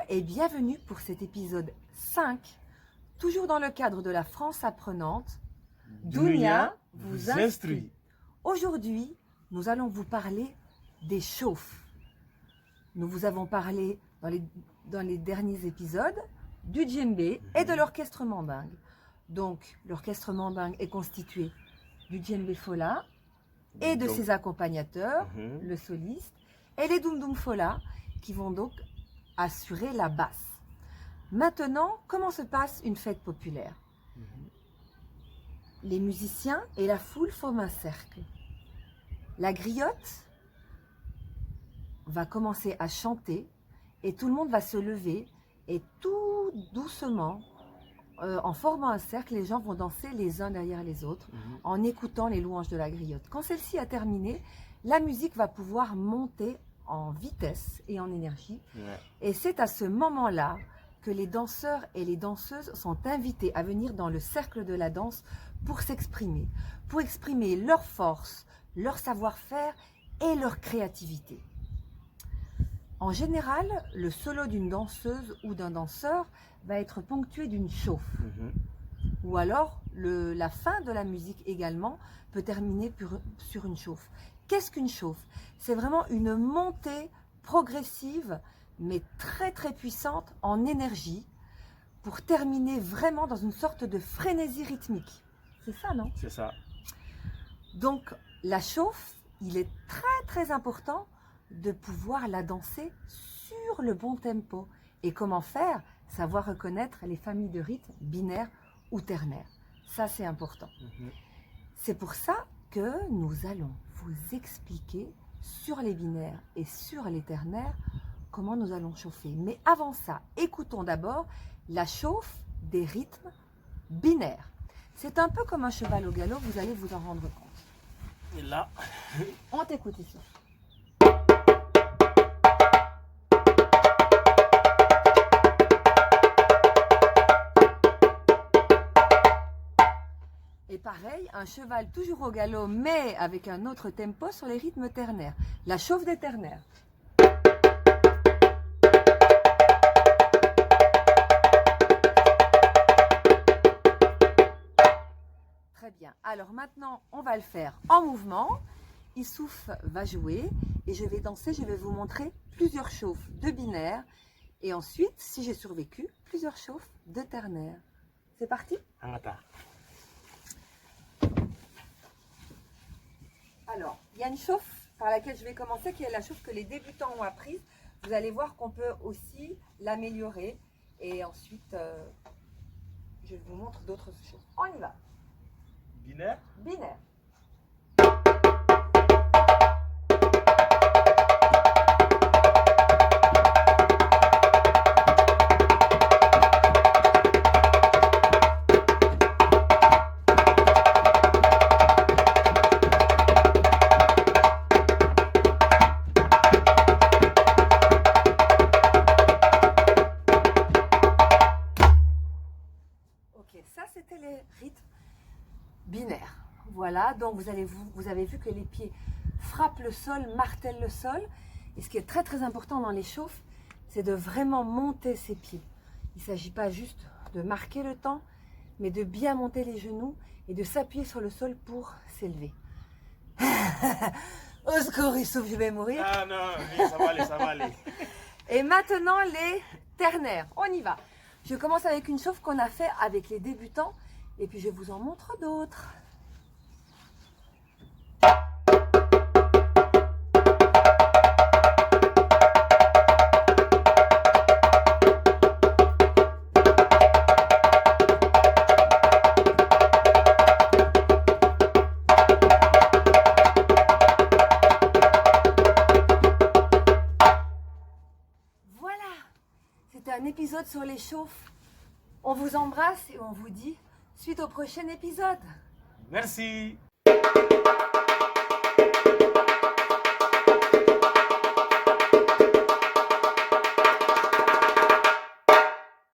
et bienvenue pour cet épisode 5, toujours dans le cadre de la France apprenante. Dounia vous instruit. Aujourd'hui, nous allons vous parler des chauffes. Nous vous avons parlé dans les derniers épisodes du djembé et de l'orchestre mandingue. Donc, l'orchestre mandingue est constitué du djembé fola et de ses accompagnateurs, le soliste, et les dum-dum fola, qui vont donc assurer la basse. Maintenant, comment se passe une fête populaire? Les musiciens et la foule forment un cercle. La griotte va commencer à chanter et tout le monde va se lever et tout doucement, en formant un cercle, les gens vont danser les uns derrière les autres en écoutant les louanges de la griotte. Quand celle-ci a terminé, la musique va pouvoir monter en vitesse et en énergie. Et c'est à ce moment-là que les danseurs et les danseuses sont invités à venir dans le cercle de la danse pour s'exprimer, pour exprimer leur force, leur savoir-faire et leur créativité. En général, le solo d'une danseuse ou d'un danseur va être ponctué d'une chauffe. Ou alors, la fin de la musique également peut terminer sur une chauffe. Qu'est-ce qu'une chauffe? C'est vraiment une montée progressive, mais très très puissante en énergie, pour terminer vraiment dans une sorte de frénésie rythmique. C'est ça, non? C'est ça. Donc, la chauffe, il est très très important de pouvoir la danser sur le bon tempo. Et comment faire? Savoir reconnaître les familles de rythmes binaires ou ternaires. Ça, c'est important. C'est pour ça que nous allons vous expliquer sur les binaires et sur les ternaires comment nous allons chauffer. Mais avant ça, écoutons d'abord la chauffe des rythmes binaires. C'est un peu comme un cheval au galop, vous allez vous en rendre compte. Et là, On t'écoute ici. Et pareil, un cheval toujours au galop, mais avec un autre tempo sur les rythmes ternaires. La chauffe des ternaires. Très bien. Alors maintenant, on va le faire en mouvement. Issouf va jouer et je vais danser. Je vais vous montrer plusieurs chauffes de binaires. Et ensuite, si j'ai survécu, plusieurs chauffes de ternaires. C'est parti? Angata. Alors, il y a une chauffe par laquelle je vais commencer, qui est la chauffe que les débutants ont apprise. Vous allez voir qu'on peut aussi l'améliorer. Et ensuite, je vous montre d'autres chauffes. On y va. Binaire. Binaire. Ça, c'était les rythmes binaires. Voilà, donc vous avez vu que les pieds frappent le sol, martèlent le sol. Et ce qui est très très important dans les chauffes, c'est de vraiment monter ses pieds. Il ne s'agit pas juste de marquer le temps, mais de bien monter les genoux et de s'appuyer sur le sol pour s'élever. Au secours, Issouf, je vais mourir. Ah non, oui, ça va aller, ça va aller. Et maintenant, les ternaires. On y va. Je commence avec une chauffe qu'on a fait avec les débutants et puis je vous en montre d'autres. Voilà, c'était un épisode sur les chauffes. On vous embrasse et on vous dit suite au prochain épisode. Merci.